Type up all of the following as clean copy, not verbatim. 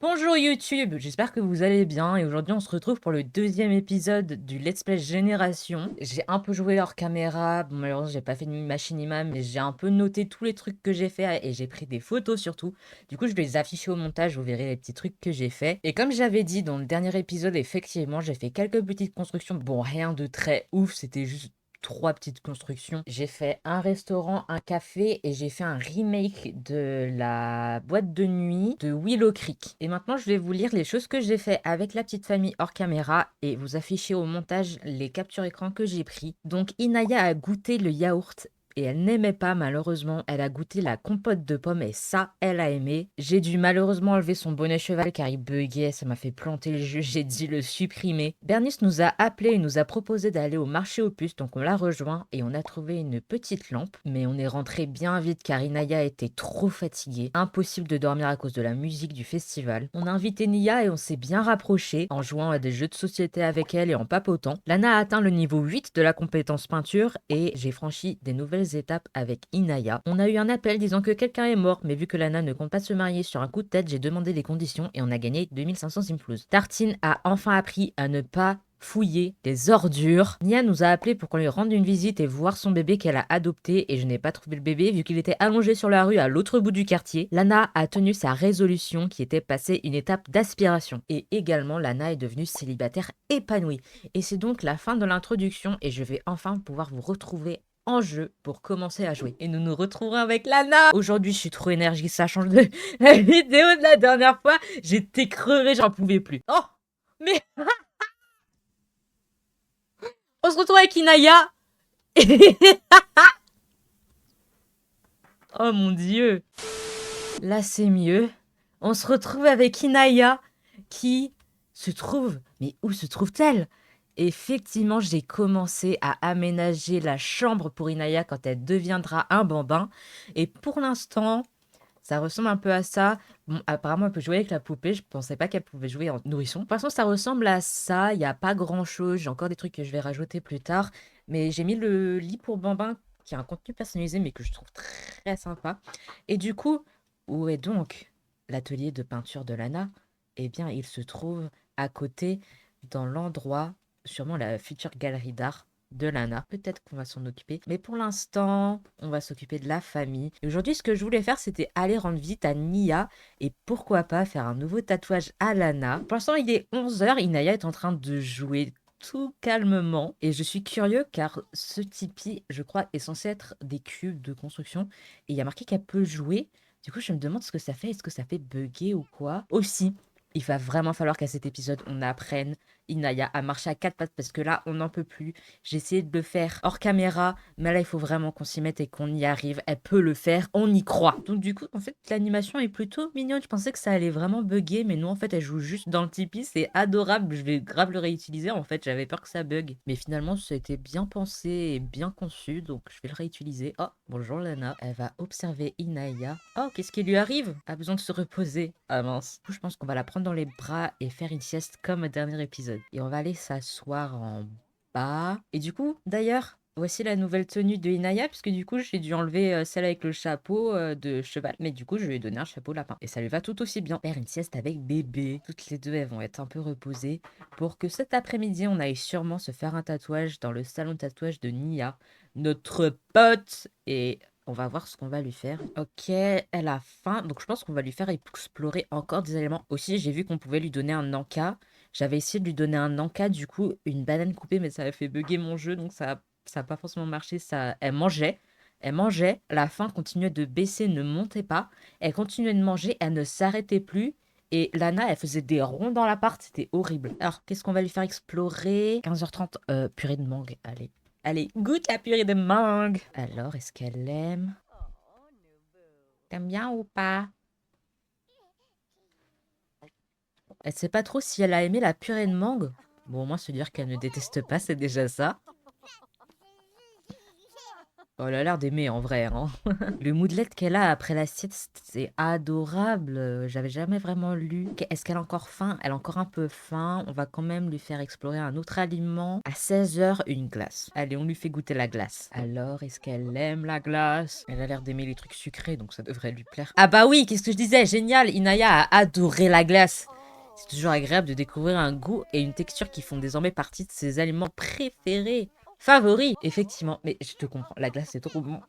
Bonjour YouTube, j'espère que vous allez bien et aujourd'hui on se retrouve pour le deuxième épisode du Let's Play Génération. J'ai un peu joué hors caméra, bon malheureusement j'ai pas fait de machinima mais j'ai un peu noté tous les trucs que j'ai fait et j'ai pris des photos surtout. Du coup je vais les afficher au montage, vous verrez les petits trucs que j'ai fait. Et comme j'avais dit dans le dernier épisode, effectivement j'ai fait quelques petites constructions, bon rien de très ouf, c'était juste trois petites constructions. J'ai fait un restaurant, un café et j'ai fait un remake de la boîte de nuit de Willow Creek. Et maintenant, je vais vous lire les choses que j'ai fait avec la petite famille hors caméra et vous afficher au montage les captures écran que j'ai pris. Donc, Inaya a goûté le yaourt et elle n'aimait pas malheureusement. Elle a goûté la compote de pommes et ça, elle a aimé. J'ai dû malheureusement enlever son bonnet cheval car il buguait, ça m'a fait planter le jeu, j'ai dû le supprimer. Bernice nous a appelé et nous a proposé d'aller au marché aux puces, donc on l'a rejoint et on a trouvé une petite lampe. Mais on est rentré bien vite car Inaya était trop fatiguée. Impossible de dormir à cause de la musique du festival. On a invité Nia et on s'est bien rapproché en jouant à des jeux de société avec elle et en papotant. Lana a atteint le niveau 8 de la compétence peinture et j'ai franchi des nouvelles étapes avec Inaya. On a eu un appel disant que quelqu'un est mort, mais vu que Lana ne compte pas se marier sur un coup de tête, j'ai demandé les conditions et on a gagné 2500 imploses. Tartine a enfin appris à ne pas fouiller les ordures. Nia nous a appelé pour qu'on lui rende une visite et voir son bébé qu'elle a adopté et je n'ai pas trouvé le bébé vu qu'il était allongé sur la rue à l'autre bout du quartier. Lana a tenu sa résolution qui était passer une étape d'aspiration et également Lana est devenue célibataire épanouie. Et c'est donc la fin de l'introduction et je vais enfin pouvoir vous retrouver en jeu pour commencer à jouer. Et nous nous retrouverons avec Lana. Aujourd'hui, je suis trop énergique, ça change de la vidéo de la dernière fois. J'étais crevée, j'en pouvais plus. Oh, mais on se retrouve avec Inaya. Oh mon dieu. Là, c'est mieux. On se retrouve avec Inaya qui se trouve... Mais où se trouve-t-elle? Effectivement, j'ai commencé à aménager la chambre pour Inaya quand elle deviendra un bambin. Et pour l'instant, ça ressemble un peu à ça. Bon, apparemment, elle peut jouer avec la poupée. Je pensais pas qu'elle pouvait jouer en nourrisson. De toute façon, ça ressemble à ça. Il n'y a pas grand-chose. J'ai encore des trucs que je vais rajouter plus tard. Mais j'ai mis le lit pour bambin qui a un contenu personnalisé, mais que je trouve très sympa. Et du coup, où est donc l'atelier de peinture de Lana? Eh bien, il se trouve à côté, dans l'endroit, sûrement la future galerie d'art de Lana. Peut-être qu'on va s'en occuper. Mais pour l'instant, on va s'occuper de la famille. Et aujourd'hui, ce que je voulais faire, c'était aller rendre visite à Nia. Et pourquoi pas faire un nouveau tatouage à Lana. Pour l'instant, il est 11 heures. Inaya est en train de jouer tout calmement. Et je suis curieux car ce Tipeee, je crois, est censé être des cubes de construction. Et il y a marqué qu'elle peut jouer. Du coup, je me demande ce que ça fait. Est-ce que ça fait bugger ou quoi? Aussi, il va vraiment falloir qu'à cet épisode, on apprenne Inaya à marcher à quatre pattes parce que là, on n'en peut plus. J'ai essayé de le faire hors caméra, mais là, il faut vraiment qu'on s'y mette et qu'on y arrive. Elle peut le faire, on y croit. Donc du coup, en fait, l'animation est plutôt mignonne. Je pensais que ça allait vraiment bugger, mais non, en fait, elle joue juste dans le Tipeee. C'est adorable. Je vais grave le réutiliser. En fait, j'avais peur que ça bug. Mais finalement, ça a été bien pensé et bien conçu, donc je vais le réutiliser. Oh, bonjour Lana. Elle va observer Inaya. Oh, qu'est-ce qui lui arrive? A besoin de se reposer. Ah mince. Du coup, je pense qu'on va la prendre dans les bras et faire une sieste comme au dernier épisode. Et on va aller s'asseoir en bas. Et du coup, d'ailleurs, voici la nouvelle tenue de Inaya, puisque du coup, j'ai dû enlever celle avec le chapeau de cheval. Mais du coup, je lui ai donné un chapeau lapin. Et ça lui va tout aussi bien. Faire une sieste avec bébé. Toutes les deux, elles vont être un peu reposées. Pour que cet après-midi, on aille sûrement se faire un tatouage dans le salon de tatouage de Nia, notre pote. Et on va voir ce qu'on va lui faire. Ok, elle a faim. Donc je pense qu'on va lui faire explorer encore des éléments. Aussi, j'ai vu qu'on pouvait lui donner un encas. J'avais essayé de lui donner un encas, du coup, une banane coupée, mais ça a fait bugger mon jeu, donc ça a pas forcément marché. Ça, elle mangeait. Elle mangeait. La faim continuait de baisser, ne montait pas. Elle continuait de manger, elle ne s'arrêtait plus. Et Lana, elle faisait des ronds dans l'appart, c'était horrible. Alors, qu'est-ce qu'on va lui faire explorer? 15h30, purée de mangue, allez. Allez, goûte la purée de mangue. Alors, est-ce qu'elle aime? T'aimes bien ou pas? Elle sait pas trop si elle a aimé la purée de mangue. Bon, au moins se dire qu'elle ne déteste pas, c'est déjà ça. Oh, elle a l'air d'aimer en vrai, hein. Le moodlet qu'elle a après la sieste, c'est adorable. J'avais jamais vraiment lu. Est-ce qu'elle a encore faim? Elle a encore un peu faim. On va quand même lui faire explorer un autre aliment. À 16h, une glace. Allez, on lui fait goûter la glace. Alors, est-ce qu'elle aime la glace? Elle a l'air d'aimer les trucs sucrés, donc ça devrait lui plaire. Ah bah oui, qu'est-ce que je disais? Génial, Inaya a adoré la glace. C'est toujours agréable de découvrir un goût et une texture qui font désormais partie de ses aliments préférés. Favori, effectivement. Mais je te comprends, la glace c'est trop bon.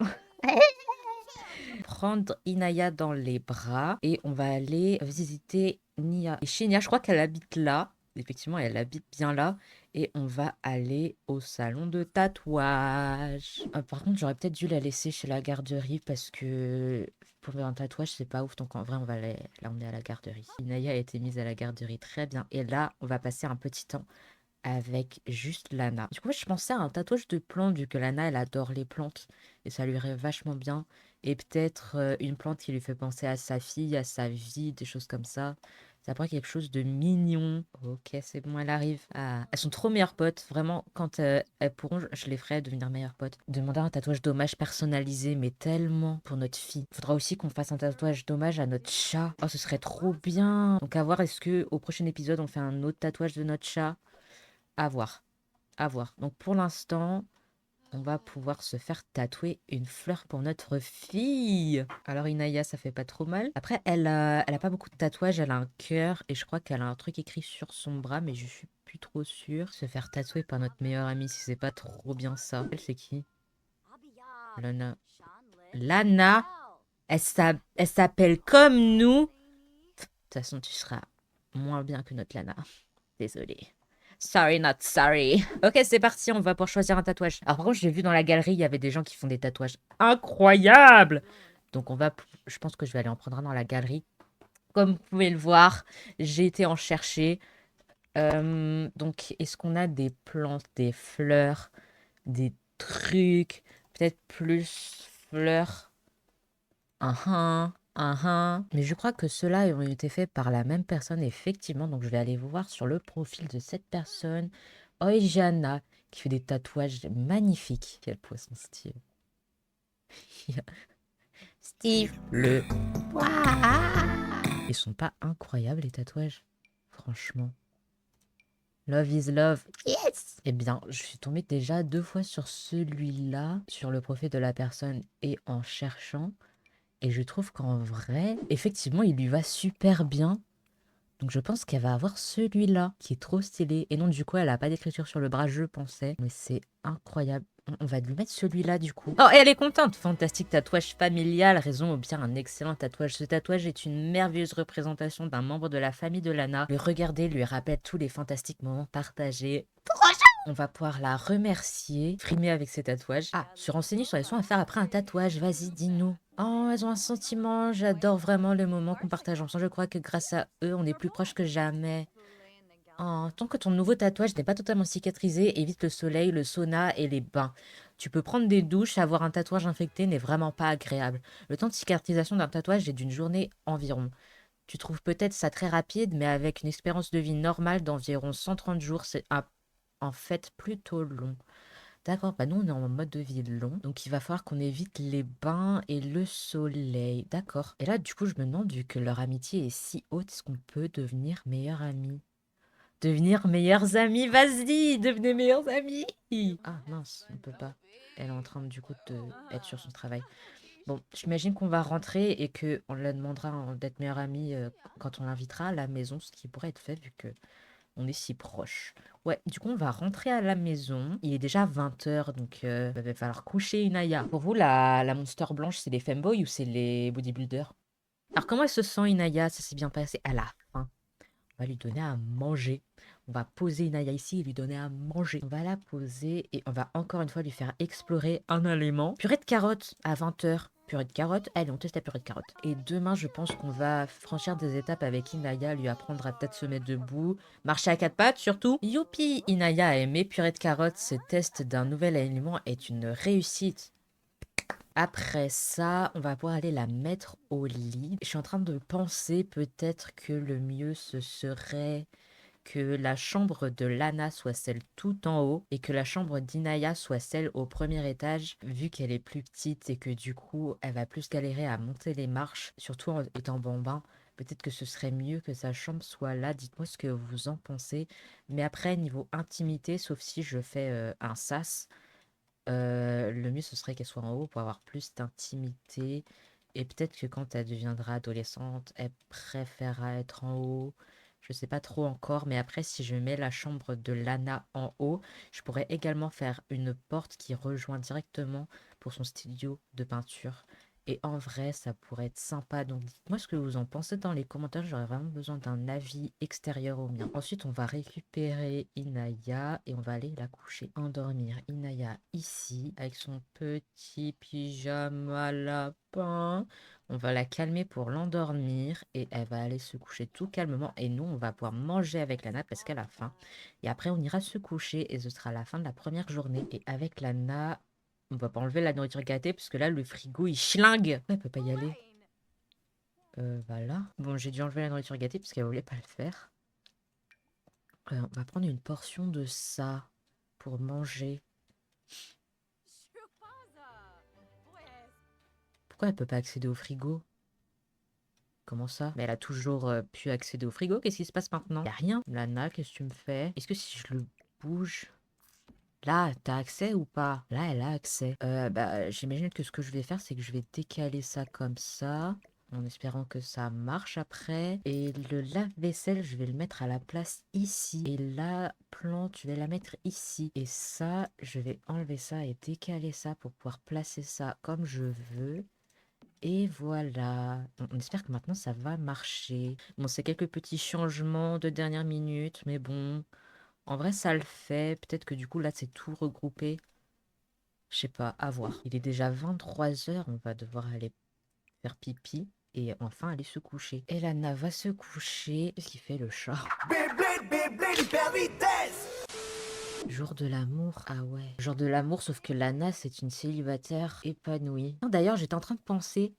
Prendre Inaya dans les bras et on va aller visiter Nia. Et chez Nia, je crois qu'elle habite là. Effectivement, elle habite bien là. Et on va aller au salon de tatouage. Par contre, j'aurais peut-être dû la laisser chez la garderie parce que pour faire un tatouage, c'est pas ouf. Donc en vrai, on va l'emmener à la garderie. Inaya a été mise à la garderie, très bien. Et là, on va passer un petit temps avec juste Lana. Du coup, je pensais à un tatouage de plantes, vu que Lana, elle adore les plantes. Et ça lui irait vachement bien. Et peut-être une plante qui lui fait penser à sa fille, à sa vie, des choses comme ça. Ça pourrait être quelque chose de mignon. Ok, c'est bon, elle arrive. Ah, elles sont trop meilleures potes. Vraiment, quand elles pourront, je les ferai devenir meilleures potes. Demander un tatouage d'hommage personnalisé, mais tellement pour notre fille. Faudra aussi qu'on fasse un tatouage d'hommage à notre chat. Oh, ce serait trop bien. Donc à voir, est-ce que au prochain épisode, on fait un autre tatouage de notre chat? À voir. À voir. Donc pour l'instant, on va pouvoir se faire tatouer une fleur pour notre fille. Alors Inaya, ça fait pas trop mal. Après, elle a pas beaucoup de tatouages. Elle a un cœur et je crois qu'elle a un truc écrit sur son bras, mais je suis plus trop sûre. Se faire tatouer par notre meilleure amie, si c'est pas trop bien ça. Elle, c'est qui? Lana. Lana, elle s'appelle comme nous. De toute façon, tu seras moins bien que notre Lana. Désolée. Sorry, not sorry. Ok, c'est parti, on va pour choisir un tatouage. Alors, par contre, j'ai vu dans la galerie, il y avait des gens qui font des tatouages incroyables. Donc, je pense que je vais aller en prendre un dans la galerie. Comme vous pouvez le voir, j'ai été en chercher. Donc, est-ce qu'on a des plantes, des fleurs, des trucs? Peut-être plus fleurs. Mais je crois que ceux-là ont été faits par la même personne, effectivement. Donc, je vais aller voir sur le profil de cette personne. Oijana, qui fait des tatouages magnifiques. Quel poisson Steve. Steve, le... Ouah. Ils sont pas incroyables, les tatouages? Franchement. Love is love. Yes! Eh bien, je suis tombée déjà 2 fois sur celui-là, sur le profil de la personne et en cherchant. Et je trouve qu'en vrai, effectivement, il lui va super bien. Donc je pense qu'elle va avoir celui-là, qui est trop stylé. Et non, du coup, elle a pas d'écriture sur le bras, je pensais. Mais c'est incroyable. On va lui mettre celui-là, du coup. Oh, et elle est contente. Fantastique tatouage familial, raison ou bien un excellent tatouage. Ce tatouage est une merveilleuse représentation d'un membre de la famille de Lana. Le regarder lui rappelle tous les fantastiques moments partagés. On va pouvoir la remercier, frimer avec ses tatouages. Ah, se renseigner sur les soins à faire après un tatouage. Vas-y, dis-nous. Oh, elles ont un sentiment. J'adore vraiment le moment qu'on partage ensemble. Je crois que grâce à eux, on est plus proches que jamais. Oh, tant que ton nouveau tatouage n'est pas totalement cicatrisé, évite le soleil, le sauna et les bains. Tu peux prendre des douches, avoir un tatouage infecté n'est vraiment pas agréable. Le temps de cicatrisation d'un tatouage est d'une journée environ. Tu trouves peut-être ça très rapide, mais avec une espérance de vie normale d'environ 130 jours, c'est en fait plutôt long. D'accord, bah nous on est en mode de vie long, donc il va falloir qu'on évite les bains et le soleil. D'accord. Et là, du coup, je me demande, vu que leur amitié est si haute, est-ce qu'on peut devenir meilleurs amis? Devenir meilleurs amis, vas-y, devenez meilleurs amis. Ah mince, on peut pas. Elle est en train du coup d'être sur son travail. Bon, j'imagine qu'on va rentrer et que on la demandera d'être meilleure amie quand on l'invitera à la maison, ce qui pourrait être fait vu que on est si proche. Ouais, du coup, on va rentrer à la maison. Il est déjà 20h, donc il va falloir coucher Inaya. Pour vous, la monster blanche, c'est les femboys ou c'est les bodybuilders? Alors, comment elle se sent, Inaya? Ça s'est bien passé à la fin. On va lui donner à manger. On va poser Inaya ici et lui donner à manger. On va la poser et on va encore une fois lui faire explorer un aliment. Purée de carottes à 20h. Purée de carottes. Allez, on teste la purée de carottes. Et demain, je pense qu'on va franchir des étapes avec Inaya, lui apprendre à peut-être se mettre debout, marcher à 4 pattes surtout. Youpi! Inaya a aimé purée de carottes. Ce test d'un nouvel aliment est une réussite. Après ça, on va pouvoir aller la mettre au lit. Je suis en train de penser peut-être que le mieux ce serait que la chambre de Lana soit celle tout en haut et que la chambre d'Inaya soit celle au premier étage, vu qu'elle est plus petite et que du coup, elle va plus galérer à monter les marches, surtout en étant bambin. Peut-être que ce serait mieux que sa chambre soit là. Dites-moi ce que vous en pensez. Mais après, niveau intimité, sauf si je fais un sas, le mieux ce serait qu'elle soit en haut pour avoir plus d'intimité. Et peut-être que quand elle deviendra adolescente, elle préférera être en haut. Je sais pas trop encore, mais après, si je mets la chambre de Lana en haut, je pourrais également faire une porte qui rejoint directement pour son studio de peinture. Et en vrai, ça pourrait être sympa. Donc dites-moi ce que vous en pensez dans les commentaires. J'aurais vraiment besoin d'un avis extérieur au mien. Ensuite, on va récupérer Inaya et on va aller la coucher. Endormir Inaya ici avec son petit pyjama lapin. On va la calmer pour l'endormir et elle va aller se coucher tout calmement. Et nous, on va pouvoir manger avec Lana parce qu'elle a faim. Et après, on ira se coucher et ce sera la fin de la première journée. Et avec Lana, on va pas enlever la nourriture gâtée parce que là, le frigo, il schlingue. Ouais, elle peut pas y aller. Voilà. Bon, j'ai dû enlever la nourriture gâtée parce qu'elle voulait pas le faire. On va prendre une portion de ça pour manger. Pourquoi elle peut pas accéder au frigo? Comment ça? Mais elle a toujours pu accéder au frigo. Qu'est-ce qui se passe maintenant? Y'a rien. Lana, qu'est-ce que tu me fais? Est-ce que si je le bouge... Là, t'as accès ou pas? Là, elle a accès. Bah, j'imagine que ce que je vais faire, c'est que je vais décaler ça comme ça, en espérant que ça marche après. Et le lave-vaisselle, je vais le mettre à la place ici. Et la plante, je vais la mettre ici. Et ça, je vais enlever ça et décaler ça pour pouvoir placer ça comme je veux. Et voilà. On espère que maintenant ça va marcher. Bon, c'est quelques petits changements de dernière minute, mais bon, en vrai ça le fait. Peut-être que du coup là c'est tout regroupé. Je sais pas, à voir. Il est déjà 23 h, on va devoir aller faire pipi et enfin aller se coucher. Et Lana va se coucher. Qu'est-ce qu'il fait le chat? Hyper vitesse. Jour de l'amour, ah ouais. Jour de l'amour, sauf que Lana, c'est une célibataire épanouie. Non, d'ailleurs, j'étais en train de penser,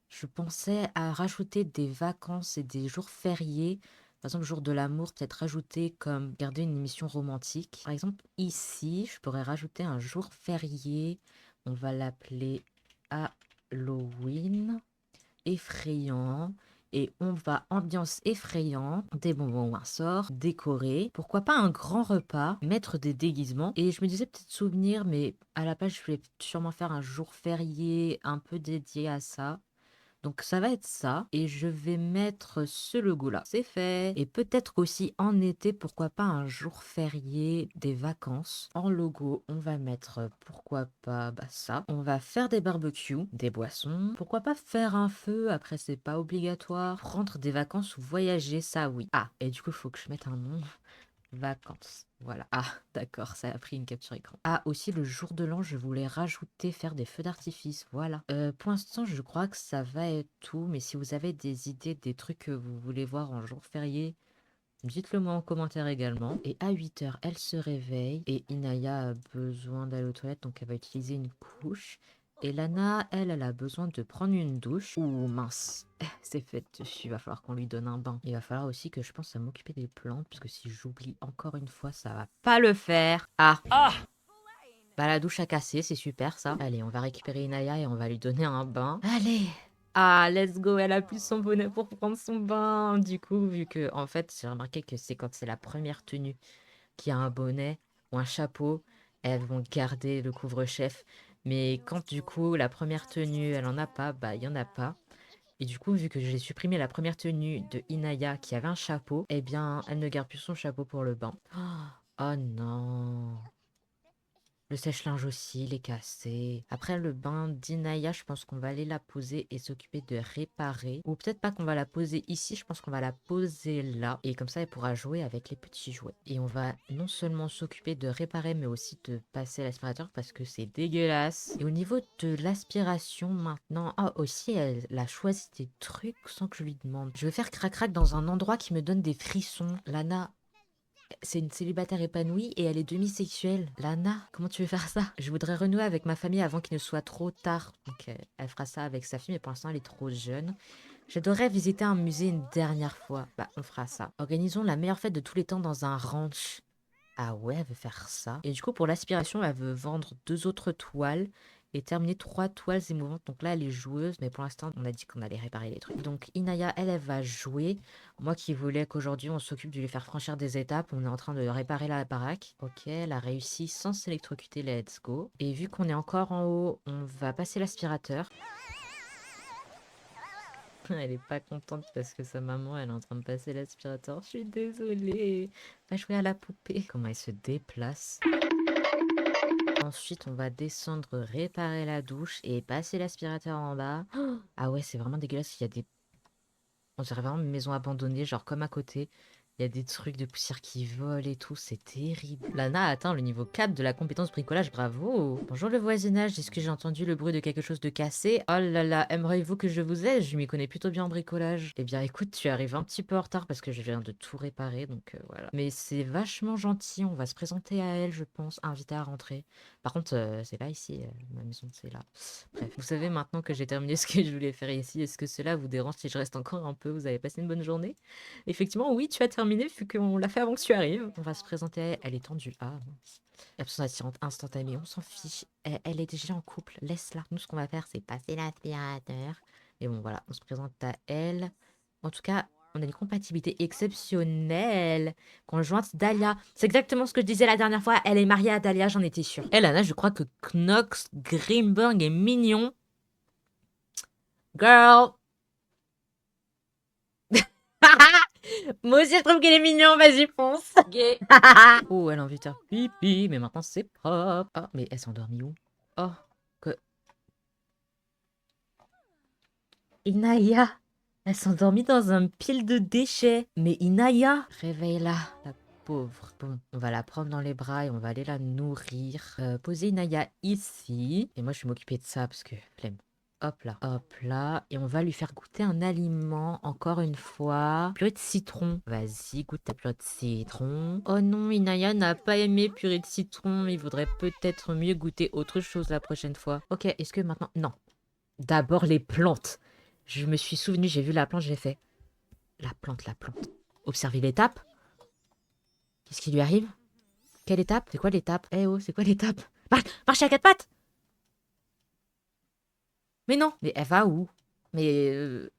je pensais à rajouter des vacances et des jours fériés. Par exemple, jour de l'amour, peut-être rajouter comme garder une émission romantique. Par exemple, ici, je pourrais rajouter un jour férié. On va l'appeler Halloween effrayant. Et on va ambiance effrayante, des bonbons ou un sort, décorer. Pourquoi pas un grand repas, mettre des déguisements. Et je me disais peut-être souvenir, mais à la base, je vais sûrement faire un jour férié un peu dédié à ça. Donc ça va être ça. Et je vais mettre ce logo-là. C'est fait. Et peut-être aussi en été, pourquoi pas un jour férié des vacances. En logo, on va mettre, pourquoi pas, bah ça. On va faire des barbecues, des boissons. Pourquoi pas faire un feu? Après, c'est pas obligatoire. Prendre des vacances ou voyager, ça oui. Ah, et du coup, il faut que je mette un nom. Vacances. Voilà. Ah, d'accord, ça a pris une capture écran. Ah, aussi, le jour de l'an, je voulais rajouter, faire des feux d'artifice. Voilà. Pour l'instant, je crois que ça va être tout. Mais si vous avez des idées, des trucs que vous voulez voir en jour férié, dites-le moi en commentaire également. Et à 8 h, elle se réveille. Et Inaya a besoin d'aller aux toilettes, donc elle va utiliser une couche. Et Lana, elle a besoin de prendre une douche. Ouh, mince. C'est fait dessus. Il va falloir qu'on lui donne un bain. Il va falloir aussi que je pense à m'occuper des plantes. Parce que si j'oublie encore une fois, ça va pas le faire. Ah. Bah, la douche a cassé. C'est super, ça. Allez, on va récupérer Inaya et on va lui donner un bain. Allez. Ah, let's go, elle a plus son bonnet pour prendre son bain. Du coup, vu que, en fait, j'ai remarqué que c'est quand c'est la première tenue qui a un bonnet ou un chapeau, elles vont garder le couvre-chef. Mais quand, du coup, la première tenue, elle en a pas, bah, il y en a pas. Et du coup, vu que j'ai supprimé la première tenue de Inaya qui avait un chapeau, eh bien, elle ne garde plus son chapeau pour le bain. Oh non. Le sèche-linge aussi, il est cassé. Après le bain d'Inaya, je pense qu'on va aller la poser et s'occuper de réparer. Ou peut-être pas qu'on va la poser ici, je pense qu'on va la poser là. Et comme ça, elle pourra jouer avec les petits jouets. Et on va non seulement s'occuper de réparer, mais aussi de passer l'aspirateur parce que c'est dégueulasse. Et au niveau de l'aspiration maintenant, ah aussi, elle a choisi des trucs sans que je lui demande. Je vais faire crac-crac dans un endroit qui me donne des frissons. Lana, c'est une célibataire épanouie et elle est demisexuelle. Lana, comment tu veux faire ça? Je voudrais renouer avec ma famille avant qu'il ne soit trop tard. Donc elle fera ça avec sa fille, mais pour l'instant elle est trop jeune. J'adorerais visiter un musée une dernière fois. Bah, on fera ça. Organisons la meilleure fête de tous les temps dans un ranch. Ah ouais, elle veut faire ça. Et du coup, pour l'aspiration, elle veut vendre 2 autres toiles et terminer 3 toiles émouvantes. Donc là, elle est joueuse, mais pour l'instant, on a dit qu'on allait réparer les trucs. Donc Inaya, elle va jouer. Moi qui voulais qu'aujourd'hui, on s'occupe de lui faire franchir des étapes, on est en train de réparer la baraque. Ok, elle a réussi sans s'électrocuter, let's go. Et vu qu'on est encore en haut, on va passer l'aspirateur. Elle est pas contente parce que sa maman, elle est en train de passer l'aspirateur. Je suis désolée. Va jouer à la poupée. Comment elle se déplace. Ensuite, on va descendre, réparer la douche et passer l'aspirateur en bas. Ah ouais, c'est vraiment dégueulasse. Il y a des... On dirait vraiment une maison abandonnée, genre comme à côté. Il y a des trucs de poussière qui volent et tout, c'est terrible. Lana a atteint le niveau 4 de la compétence bricolage, bravo. Bonjour le voisinage, est-ce que j'ai entendu le bruit de quelque chose de cassé? Oh là là, aimeriez-vous que je vous aide? Je m'y connais plutôt bien en bricolage. Eh bien écoute, tu arrives un petit peu en retard parce que je viens de tout réparer, donc voilà. Mais c'est vachement gentil, on va se présenter à elle, je pense, inviter à rentrer. Par contre, c'est là ici, ma maison, c'est là. Bref, vous savez maintenant que j'ai terminé ce que je voulais faire ici, est-ce que cela vous dérange si je reste encore un peu? Vous avez passé une bonne journée? Effectivement, oui, tu as terminé vu qu'on l'a fait avant que tu arrives. On va se présenter à elle. Elle est tendue. Ah, mince. Absence attirante instantanée, on s'en fiche. Elle est déjà en couple, laisse-la. Nous, ce qu'on va faire, c'est passer l'aspirateur. Et bon, voilà, on se présente à elle. En tout cas, on a une compatibilité exceptionnelle. Conjointe Dahlia. C'est exactement ce que je disais la dernière fois. Elle est mariée à Dahlia, j'en étais sûre. Elle, Anna, je crois que Knox Grimberg est mignon. Girl. Moi aussi, je trouve qu'il est mignon, vas-y, fonce. Gay. Oh, elle a envie de faire pipi, mais maintenant c'est propre. Oh, mais elle s'est endormie où? Oh, que... Inaya, elle s'est endormie dans un pile de déchets. Mais Inaya, réveille-la, la pauvre. Bon, on va la prendre dans les bras et on va aller la nourrir. Poser Inaya ici. Et moi, je vais m'occuper de ça parce que flemme. Hop là, et on va lui faire goûter un aliment, encore une fois. Purée de citron. Vas-y, goûte ta purée de citron. Oh non, Inaya n'a pas aimé purée de citron. Il vaudrait peut-être mieux goûter autre chose la prochaine fois. Ok, est-ce que maintenant... Non. D'abord les plantes. Je me suis souvenu, j'ai vu la plante, j'ai fait... La plante, la plante. Observez l'étape. Qu'est-ce qui lui arrive? Quelle étape? C'est quoi l'étape? Eh oh, c'est quoi l'étape? Marche à 4 pattes! Mais non! Mais elle va où? Mais...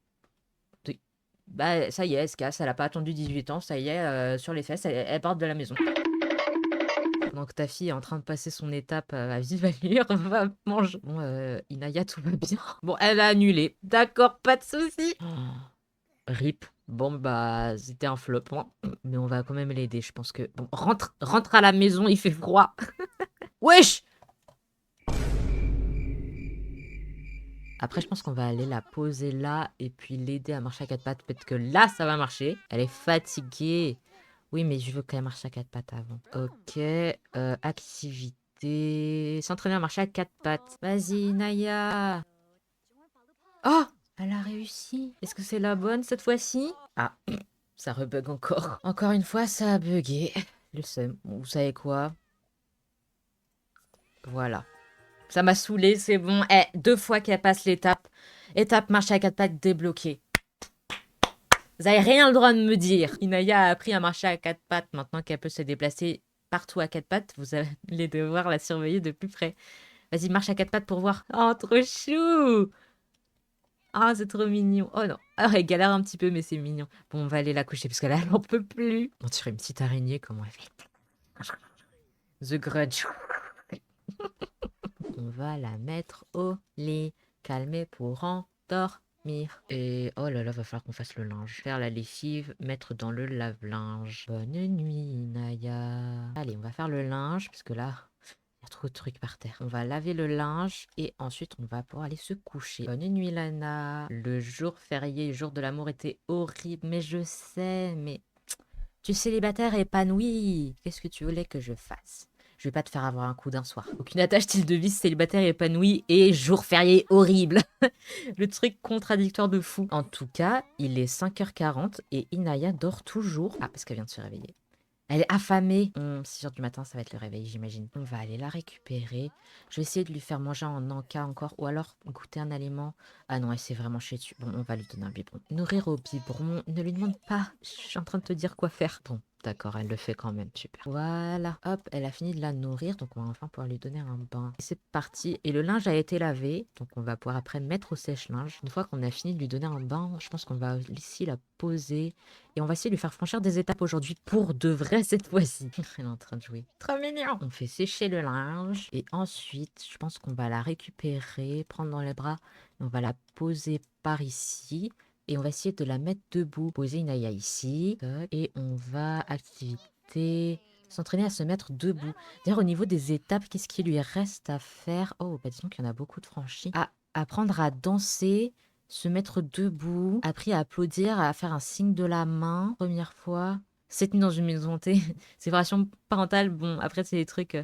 Bah, ça y est, elle se casse, elle a pas attendu 18 ans, ça y est, sur les fesses, elle part de la maison. Donc ta fille est en train de passer son étape à vive allure, va manger. Bon, Inaya, tout va bien. Bon, elle a annulé. D'accord, pas de souci. RIP. Bon, bah, c'était un flop, hein. Mais on va quand même l'aider, je pense que... Bon, rentre à la maison, il fait froid. Wesh! Après, je pense qu'on va aller la poser là et puis l'aider à marcher à 4 pattes. Peut-être que là, ça va marcher. Elle est fatiguée. Oui, mais je veux quand même marcher à 4 pattes avant. Ok, activité. S'entraîner à marcher à 4 pattes. Vas-y, Naya. Oh, elle a réussi. Est-ce que c'est la bonne cette fois-ci? Ah, ça rebug encore. Encore une fois, ça a bugué. Le seum. Bon, vous savez quoi? Voilà. Ça m'a saoulé, c'est bon. Eh, 2 fois qu'elle passe l'étape. Étape marche à 4 pattes débloquée. Vous avez rien le droit de me dire. Inaya a appris à marcher à 4 pattes. Maintenant qu'elle peut se déplacer partout à 4 pattes, vous allez devoir la surveiller de plus près. Vas-y, marche à 4 pattes pour voir. Oh, trop chou! Ah, c'est trop mignon. Oh non. Ah, elle galère un petit peu, mais c'est mignon. Bon, on va aller la coucher parce qu'elle n'en peut plus. On dirait une petite araignée, comment elle fait. The Grudge. On va la mettre au lit. Calmer pour endormir. Et oh là là, va falloir qu'on fasse le linge. Faire la lessive, mettre dans le lave-linge. Bonne nuit, Naya. Allez, on va faire le linge, parce que là, il y a trop de trucs par terre. On va laver le linge et ensuite on va pouvoir aller se coucher. Bonne nuit, Lana. Le jour férié, jour de l'amour était horrible, mais je sais, mais... Tu es célibataire épanoui. Qu'est-ce que tu voulais que je fasse? Je vais pas te faire avoir un coup d'un soir. Aucune attache, style de vie, célibataire épanoui et jour férié horrible. Le truc contradictoire de fou. En tout cas, il est 5h40 et Inaya dort toujours. Ah, parce qu'elle vient de se réveiller. Elle est affamée. 6 heures du matin, ça va être le réveil, j'imagine. On va aller la récupérer. Je vais essayer de lui faire manger en encas encore, ou alors goûter un aliment. Ah non, elle s'est vraiment chiée dessus. Bon, on va lui donner un biberon. Nourrir au biberon. Ne lui demande pas. Je suis en train de te dire quoi faire. Bon, d'accord, elle le fait quand même. Super. Voilà. Hop, elle a fini de la nourrir, donc on va enfin pouvoir lui donner un bain. Et c'est parti. Et le linge a été lavé, donc on va pouvoir après mettre au sèche-linge. Une fois qu'on a fini de lui donner un bain, je pense qu'on va ici la poser. Et on va essayer de lui faire franchir des étapes aujourd'hui pour de vrai cette fois-ci. Elle est en train de jouer. Trop mignon. On fait sécher le linge. Et ensuite, je pense qu'on va la récupérer, prendre dans les bras. Et on va la poser par ici. Et on va essayer de la mettre debout. Poser Inaya ici. Et on va activité. S'entraîner à se mettre debout. D'ailleurs, au niveau des étapes, qu'est-ce qu'il lui reste à faire? Oh, bah disons qu'il y en a beaucoup de franchis. Ah, apprendre à danser, se mettre debout, appris à applaudir, à faire un signe de la main, première fois. Cette nuit dans une maison hantée, séparation parentale, bon, après c'est des trucs.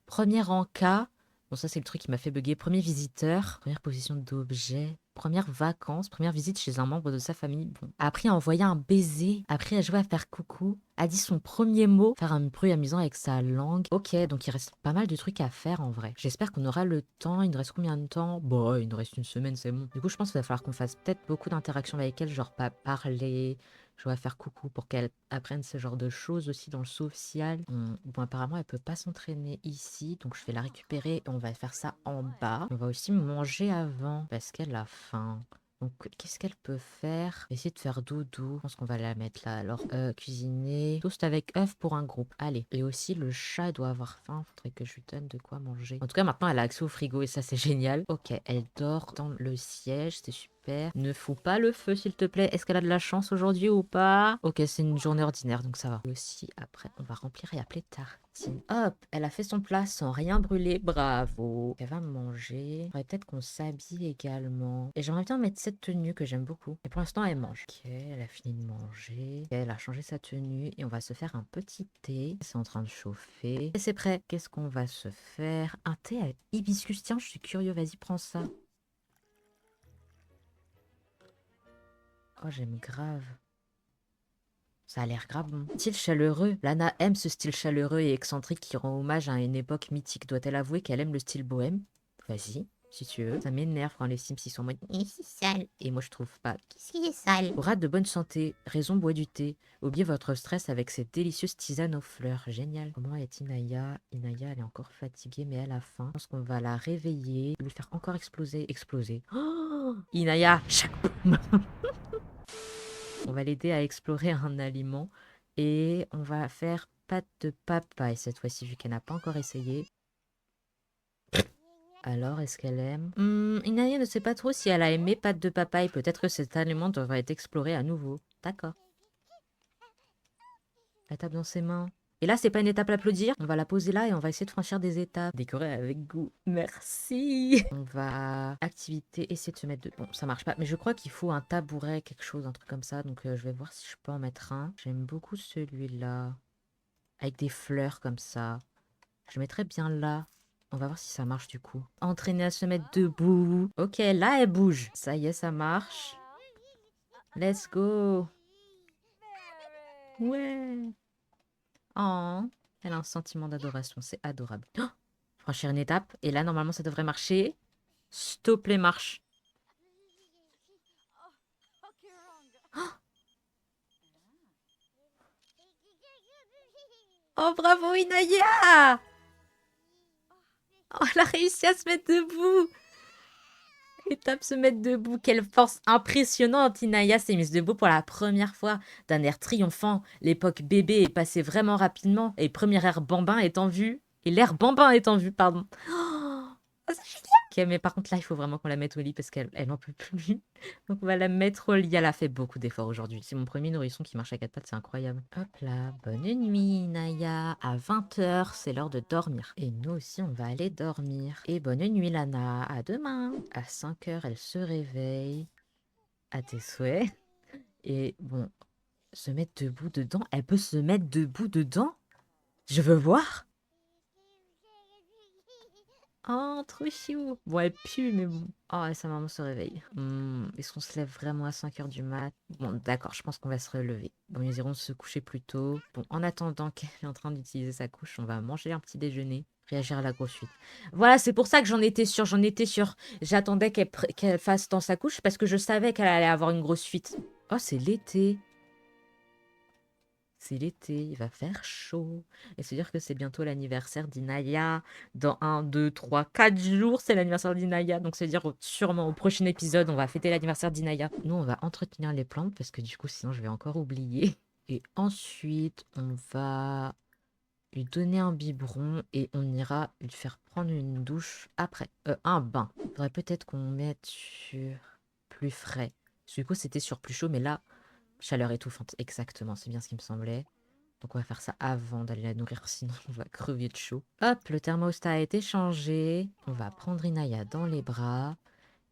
Premier encas, bon ça c'est le truc qui m'a fait bugger. Premier visiteur, première position d'objet, première vacances, première visite chez un membre de sa famille. Bon, appris à envoyer un baiser, appris à jouer à faire coucou, a dit son premier mot, faire un bruit amusant avec sa langue. Ok, donc il reste pas mal de trucs à faire en vrai. J'espère qu'on aura le temps. Il nous reste combien de temps? Bon, il nous reste une semaine, c'est bon. Du coup, je pense qu'il va falloir qu'on fasse peut-être beaucoup d'interactions avec elle, genre pas parler, jouer à faire coucou pour qu'elle apprenne ce genre de choses aussi dans le social. Bon, apparemment, elle peut pas s'entraîner ici, donc je vais la récupérer et on va faire ça en bas. On va aussi manger avant parce qu'elle a faim. Donc, qu'est-ce qu'elle peut faire? Essayer de faire dodo. Je pense qu'on va la mettre là. Alors, cuisiner. Toast avec œuf pour un groupe. Allez. Et aussi, le chat doit avoir faim. Faudrait que je lui donne de quoi manger. En tout cas, maintenant, elle a accès au frigo et ça, c'est génial. Ok, elle dort dans le siège. C'est super. Ne fous pas le feu, s'il te plaît. Est-ce qu'elle a de la chance aujourd'hui ou pas? Ok, c'est une journée ordinaire, donc ça va. Et aussi, après, on va remplir et appeler Tartine. Hop, elle a fait son plat sans rien brûler. Bravo. Elle va manger. Il faudrait peut-être qu'on s'habille également. Et j'aimerais bien mettre cette tenue que j'aime beaucoup. Et pour l'instant, elle mange. Ok, elle a fini de manger. Ok, elle a changé sa tenue. Et on va se faire un petit thé. C'est en train de chauffer. Et c'est prêt. Qu'est-ce qu'on va se faire? Un thé à hibiscus. Tiens, je suis curieux. Vas-y, prends ça. Oh, j'aime grave. Ça a l'air grave bon. Style chaleureux. Lana aime ce style chaleureux et excentrique qui rend hommage à une époque mythique. Doit-elle avouer qu'elle aime le style bohème? Vas-y, si tu veux. Ça m'énerve quand les Sims ils sont en mode c'est sale. Et moi je trouve pas. Qu'est-ce qui est sale? Pour de bonne santé, raison bois du thé. Oubliez votre stress avec cette délicieuse tisane aux fleurs. Génial. Comment est Inaya? Inaya elle est encore fatiguée mais elle a faim. Je pense qu'on va la réveiller. Lui faire encore exploser. Exploser. Oh Inaya! On va l'aider à explorer un aliment et on va faire pâte de papaye cette fois-ci vu qu'elle n'a pas encore essayé. Alors, est-ce qu'elle aime? Inaya ne sait pas trop si elle a aimé pâte de papaye. Peut-être que cet aliment devrait être exploré à nouveau. D'accord. Elle tape dans ses mains. Et là, c'est pas une étape à applaudir. On va la poser là et on va essayer de franchir des étapes. Décorer avec goût. Merci. On va activité, essayer de se mettre de... Bon, ça marche pas. Mais je crois qu'il faut un tabouret, quelque chose, un truc comme ça. Donc, je vais voir si je peux en mettre un. J'aime beaucoup celui-là. Avec des fleurs comme ça. Je mettrais bien là. On va voir si ça marche du coup. Entraîner à se mettre debout. Ok, là, elle bouge. Ça y est, ça marche. Let's go. Ouais. Oh, elle a un sentiment d'adoration, c'est adorable. Oh, franchir une étape, et là, normalement, ça devrait marcher. Stop les marches. Oh, oh bravo, Inaya! Oh, elle a réussi à se mettre debout. Étape se mettre debout. Quelle force impressionnante. Inaya s'est mise debout pour la première fois. D'un air triomphant, l'époque bébé est passée vraiment rapidement. Et le premier air bambin est en vue. Et l'air bambin est en vue, pardon. Oh, c'est génial. Ok, mais par contre là, il faut vraiment qu'on la mette au lit parce qu'elle n'en peut plus. Donc on va la mettre au lit. Elle a fait beaucoup d'efforts aujourd'hui. C'est mon premier nourrisson qui marche à quatre pattes, c'est incroyable. Hop là, bonne nuit Inaya. À 20 h, c'est l'heure de dormir. Et nous aussi, on va aller dormir. Et bonne nuit Lana, à demain. À 5 h, elle se réveille. À tes souhaits. Et bon, se mettre debout dedans. Elle peut se mettre debout dedans? Je veux voir. Oh, trop chou. Bon, elle pue, mais bon. Oh, et sa maman se réveille. Est-ce qu'on se lève vraiment à 5 heures du mat? Bon, d'accord, je pense qu'on va se relever. Bon, ils iront se coucher plus tôt. Bon, en attendant qu'elle est en train d'utiliser sa couche, on va manger un petit déjeuner. Réagir à la grosse fuite. Voilà, c'est pour ça que j'en étais sûre. J'attendais qu'elle fasse dans sa couche parce que je savais qu'elle allait avoir une grosse fuite. Oh, c'est l'été. C'est l'été, il va faire chaud. Et se dire que c'est bientôt l'anniversaire d'Inaya. Dans 1, 2, 3, 4 jours, c'est l'anniversaire d'Inaya. Donc, c'est-à-dire sûrement au prochain épisode, on va fêter l'anniversaire d'Inaya. Nous, on va entretenir les plantes parce que du coup, sinon, je vais encore oublier. Et ensuite, on va lui donner un biberon et on ira lui faire prendre une douche après. Un bain. Faudrait peut-être qu'on mette sur plus frais. Parce que du coup, c'était sur plus chaud, mais là, chaleur étouffante. Exactement, c'est bien ce qui me semblait. Donc on va faire ça avant d'aller la nourrir, sinon on va crever de chaud. Hop, le thermostat a été changé. On va prendre Inaya dans les bras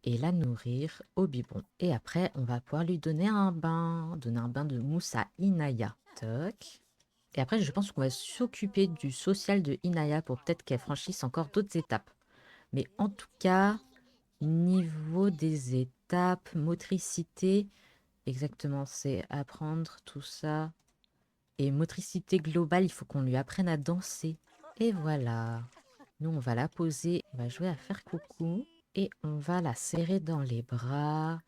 et la nourrir au biberon. Et après, on va pouvoir lui donner un bain de mousse à Inaya. Toc. Et après, je pense qu'on va s'occuper du social de Inaya pour peut-être qu'elle franchisse encore d'autres étapes. Mais en tout cas, niveau des étapes, motricité, exactement, c'est apprendre tout ça. Et motricité globale, il faut qu'on lui apprenne à danser. Et voilà. Nous, on va la poser, on va jouer à faire coucou. Et on va la serrer dans les bras.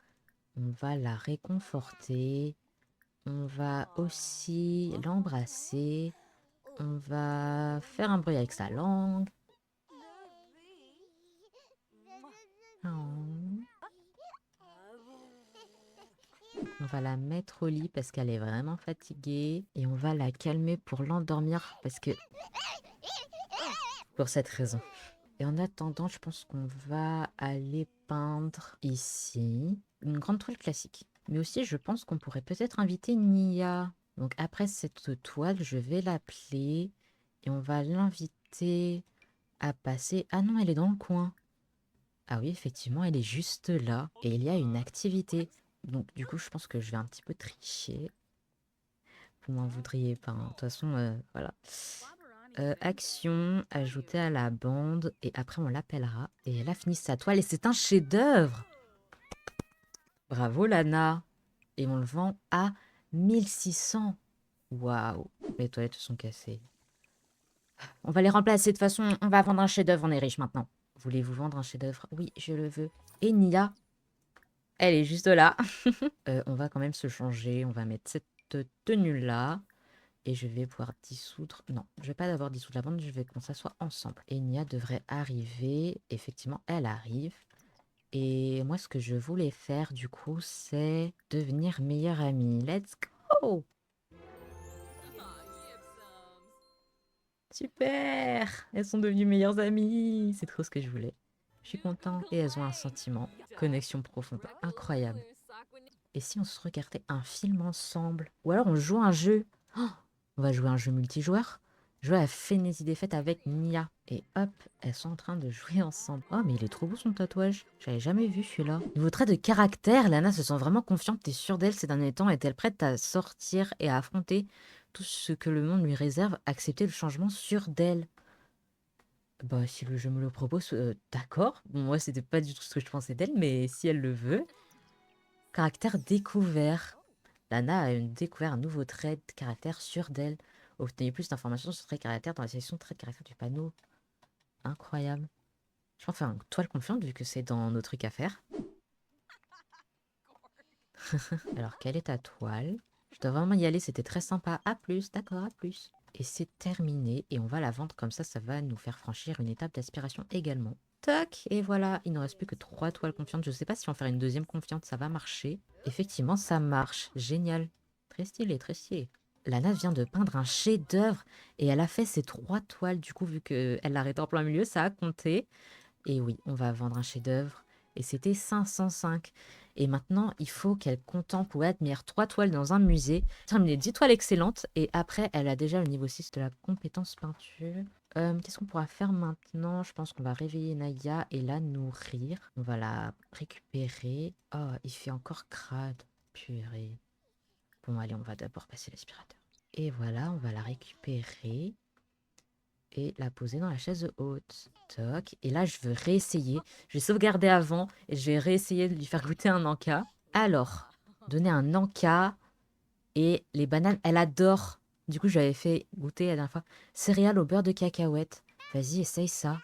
On va la réconforter. On va aussi l'embrasser. On va faire un bruit avec sa langue. Oh. On va la mettre au lit parce qu'elle est vraiment fatiguée. Et on va la calmer pour l'endormir parce que... Pour cette raison. Et en attendant, je pense qu'on va aller peindre ici une grande toile classique. Mais aussi, je pense qu'on pourrait peut-être inviter Nia. Donc après cette toile, je vais l'appeler et on va l'inviter à passer... Ah non, elle est dans le coin. Ah oui, effectivement, elle est juste là. Et il y a une activité. Donc du coup, je pense que je vais un petit peu tricher. Vous m'en voudriez pas, hein. De toute façon, voilà. Action, ajouter à la bande, et après on l'appellera. Et elle a fini sa toile, et c'est un chef-d'œuvre. Bravo Lana. Et on le vend à 1600. Waouh. Les toilettes sont cassées. On va les remplacer, de toute façon, on va vendre un chef-d'œuvre, on est riche maintenant. Voulez-vous vendre un chef-d'œuvre? Oui, je le veux. Et Nia, elle est juste là. On va quand même se changer, on va mettre cette tenue-là. Et je vais pouvoir dissoudre... Non, je vais pas d'abord dissoudre la bande, je vais qu'on s'assoie ensemble. Et Nia devrait arriver. Effectivement, elle arrive. Et moi, ce que je voulais faire, du coup, c'est devenir meilleure amie. Let's go! Super! Elles sont devenues meilleures amies. C'est trop ce que je voulais. Je suis contente. Et elles ont un sentiment. Connexion profonde. Incroyable. Et si on se regardait un film ensemble? Ou alors on joue un jeu? Oh, on va jouer un jeu multijoueur? Jouer à Frénésie des fêtes avec Nia. Et hop, elles sont en train de jouer ensemble. Oh, mais il est trop beau son tatouage. J'avais jamais vu celui-là. Niveau trait de caractère, Lana se sent vraiment confiante et sûre d'elle ces derniers temps. Est-elle prête à sortir et à affronter tout ce que le monde lui réserve, accepter le changement sûr d'elle? Bah, si le jeu me le propose, d'accord. Bon, moi, c'était pas du tout ce que je pensais d'elle, mais si elle le veut. Caractère découvert. Lana a découvert un nouveau trait de caractère sûr d'elle. Obtenez plus d'informations sur ce trait de caractère dans la section trait de caractère du panneau. Incroyable. Je vais en faire une toile confiante vu que c'est dans nos trucs à faire. Alors, quelle est ta toile? Je dois vraiment y aller, c'était très sympa. À plus, d'accord, à plus. Et c'est terminé et on va la vendre comme ça va nous faire franchir une étape d'aspiration également. Tac, et voilà, il ne reste plus que 3 toiles confiantes. Je sais pas si en faire une deuxième confiante, ça va marcher. Effectivement, ça marche. Génial. Très stylé, très stylé. Lana vient de peindre un chef-d'œuvre et elle a fait ses 3 toiles. Du coup, vu qu'elle l'arrête en plein milieu, ça a compté. Et oui, on va vendre un chef-d'œuvre. Et c'était 505. Et maintenant, il faut qu'elle contemple ou admire 3 toiles dans un musée. Terminer 10 toiles excellentes. Et après, elle a déjà le niveau 6 de la compétence peinture. Qu'est-ce qu'on pourra faire maintenant? Je pense qu'on va réveiller Naya et la nourrir. On va la récupérer. Oh, il fait encore crade. Purée. Bon, allez, on va d'abord passer l'aspirateur. Et voilà, on va la récupérer. et la poser dans la chaise haute. Toc. Et là, je veux réessayer. Je vais sauvegarder avant et je vais réessayer de lui faire goûter un encas. Alors, donner un encas et les bananes, elle adore. Du coup, j'avais fait goûter la dernière fois. Céréales au beurre de cacahuète. Vas-y, essaye ça.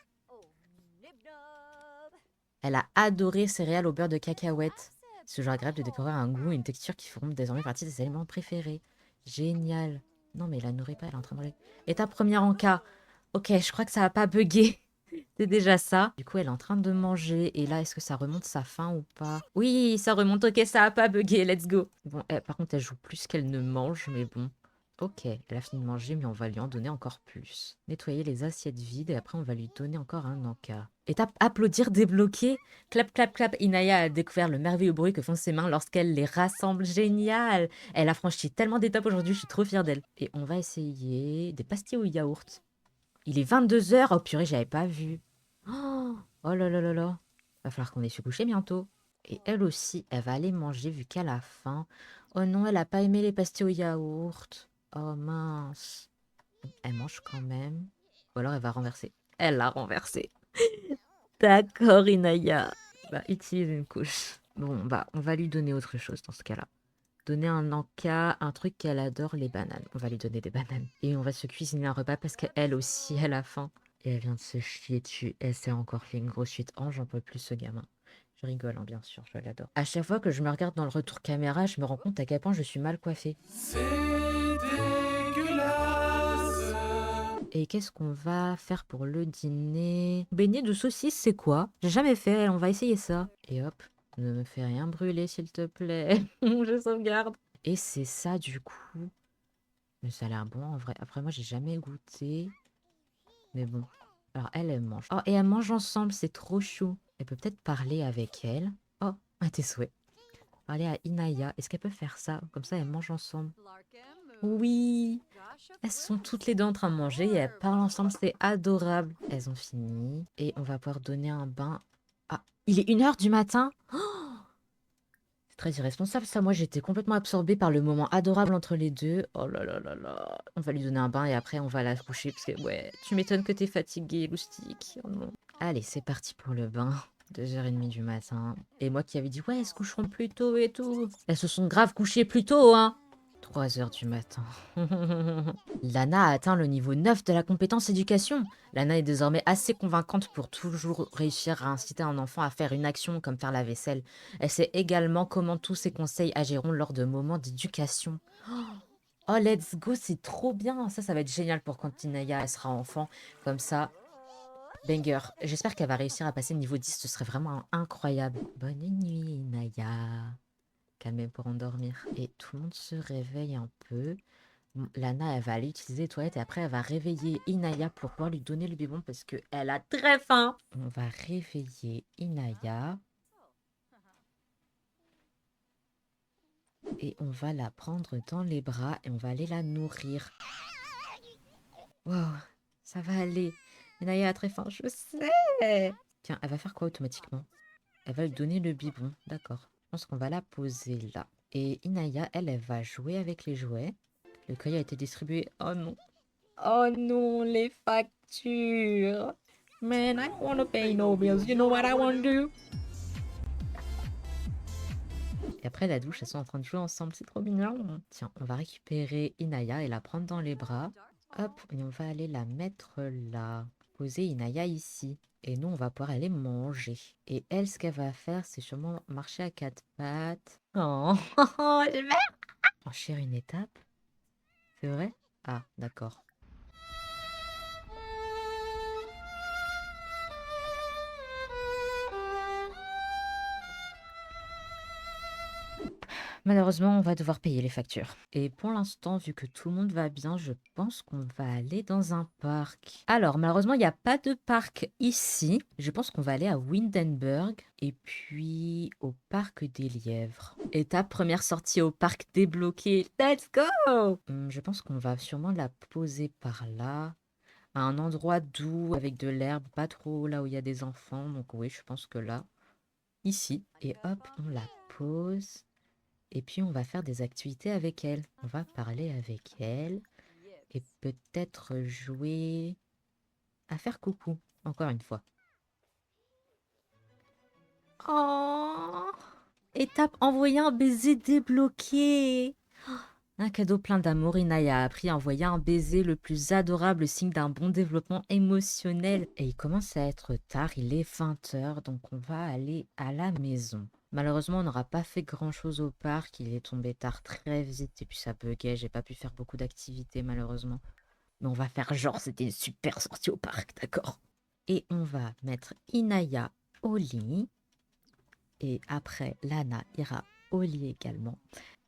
Elle a adoré céréales au beurre de cacahuète. C'est toujours agréable de découvrir un goût et une texture qui feront désormais partie des aliments préférés. Génial. Non, mais elle la nourrit pas, elle est en train de manger. Et ta première encas. Ok, je crois que ça va pas bugger. C'est déjà ça. Du coup, elle est en train de manger. Et là, est-ce que ça remonte sa faim ou pas? Oui, ça remonte. Ok, ça a pas bugué. Let's go. Bon, par contre, elle joue plus qu'elle ne mange, mais bon. Ok, elle a fini de manger, mais on va lui en donner encore plus. Nettoyer les assiettes vides et après on va lui donner encore un encas. Étape applaudir débloqué. Clap, clap, clap. Inaya a découvert le merveilleux bruit que font ses mains lorsqu'elle les rassemble. Génial. Elle a franchi tellement d'étapes aujourd'hui, je suis trop fière d'elle. Et on va essayer des pastilles au yaourt. Il est 22 h. Oh purée, j'avais pas vu. Oh, oh là là là là. Va falloir qu'on ait se coucher bientôt. Et elle aussi, elle va aller manger vu qu'elle a faim. Oh non, elle a pas aimé les pastilles au yaourt. Oh mince. Elle mange quand même. Ou alors elle va renverser. Elle l'a renversé. D'accord, Inaya. Bah, utilise une couche. Bon, bah, on va lui donner autre chose dans ce cas-là. Donner un encas, un truc qu'elle adore, les bananes. On va lui donner des bananes. Et on va se cuisiner un repas parce qu'elle aussi, elle a faim. Et elle vient de se chier dessus. Elle s'est encore fait une grosse suite. Oh, j'en peux plus ce gamin. Je rigole, hein, bien sûr, je l'adore. À chaque fois que je me regarde dans le retour caméra, je me rends compte à quel point je suis mal coiffée. C'est dégueulasse. Et qu'est-ce qu'on va faire pour le dîner? Beignet de saucisse, c'est quoi? J'ai jamais fait, on va essayer ça. Et hop, ne me fais rien brûler, s'il te plaît. Je sauvegarde. Et c'est ça, du coup. Mais ça a l'air bon, en vrai. Après, moi, j'ai jamais goûté. Mais bon. Alors, elle mange. Oh, et elles mangent ensemble, c'est trop chou. Elle peut peut-être parler avec elle. Oh, à tes souhaits. Parler à Inaya. Est-ce qu'elle peut faire ça? Comme ça, elles mangent ensemble. Oui. Elles sont toutes les deux en train de manger et elles parlent ensemble, c'est adorable. Elles ont fini et on va pouvoir donner un bain. Ah, il est 1 h du matin? C'est très irresponsable ça. Moi, j'étais complètement absorbée par le moment adorable entre les deux. Oh là là là là. On va lui donner un bain et après, on va la coucher parce que, ouais, tu m'étonnes que t'es fatiguée, Loustique. Oh non. Allez, c'est parti pour le bain. 2 h 30 du matin. Et moi qui avais dit, ouais, elles se coucheront plus tôt et tout. Elles se sont grave couchées plus tôt, hein. 3 h du matin. Lana a atteint le niveau 9 de la compétence éducation. Lana est désormais assez convaincante pour toujours réussir à inciter un enfant à faire une action comme faire la vaisselle. Elle sait également comment tous ses conseils agiront lors de moments d'éducation. Oh, let's go, c'est trop bien. Ça va être génial pour quand Inaya elle sera enfant. Comme ça, banger. J'espère qu'elle va réussir à passer le niveau 10. Ce serait vraiment incroyable. Bonne nuit, Inaya. Calmez pour endormir. Et tout le monde se réveille un peu. Lana, elle va aller utiliser les toilettes et après, elle va réveiller Inaya pour pouvoir lui donner le biberon parce qu'elle a très faim. On va réveiller Inaya. Et on va la prendre dans les bras et on va aller la nourrir. Wow, ça va aller. Inaya a très faim, je sais. Tiens, elle va faire quoi automatiquement? Elle va lui donner le biberon, d'accord. Je pense qu'on va la poser là. Et Inaya, elle va jouer avec les jouets. Le colis a été distribué. Oh non. Oh non, les factures. Man, I don't want to pay no bills. You know what I want to do? Et après la douche, elles sont en train de jouer ensemble. C'est trop mignon. Tiens, on va récupérer Inaya et la prendre dans les bras. Hop, et on va aller la mettre là. Poser Inaya ici. Et nous, on va pouvoir aller manger. Et elle, ce qu'elle va faire, c'est sûrement marcher à 4 pattes. Oh, je vais franchir une étape. C'est vrai? Ah, d'accord. Malheureusement, on va devoir payer les factures. Et pour l'instant, vu que tout le monde va bien, je pense qu'on va aller dans un parc. Alors, malheureusement, il n'y a pas de parc ici. Je pense qu'on va aller à Windenburg et puis au parc des Lièvres. Étape première sortie au parc débloqué. Let's go! Je pense qu'on va sûrement la poser par là. À un endroit doux avec de l'herbe, pas trop là où il y a des enfants. Donc oui, je pense que là, ici. Et hop, on la pose. Et puis, on va faire des activités avec elle. On va parler avec elle et peut-être jouer. à faire coucou, encore une fois. Oh, étape envoyer un baiser débloqué. Un cadeau plein d'amour, Inaya a appris à envoyer un baiser, le plus adorable signe d'un bon développement émotionnel. Et il commence à être tard, il est 20h, donc on va aller à la maison. Malheureusement, on n'aura pas fait grand-chose au parc, il est tombé tard très vite et puis ça buguait, j'ai pas pu faire beaucoup d'activités malheureusement. Mais on va faire genre c'était une super sortie au parc, d'accord? Et on va mettre Inaya au lit. Et après, Lana ira au lit également.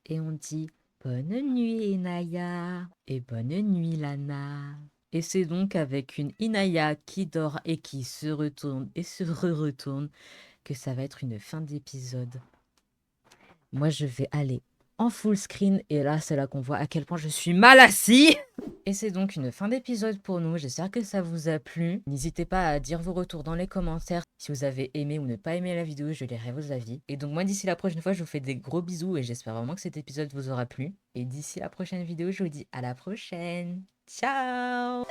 Et on dit bonne nuit Inaya et bonne nuit Lana. Et c'est donc avec une Inaya qui dort et qui se retourne et se re-retourne que ça va être une fin d'épisode. Moi, je vais aller en full screen et là, c'est là qu'on voit à quel point je suis mal assis. Et c'est donc une fin d'épisode pour nous. J'espère que ça vous a plu. N'hésitez pas à dire vos retours dans les commentaires. Si vous avez aimé ou ne pas aimé la vidéo, je lirai vos avis. Et donc moi, d'ici la prochaine fois, je vous fais des gros bisous et j'espère vraiment que cet épisode vous aura plu. Et d'ici la prochaine vidéo, je vous dis à la prochaine. Ciao!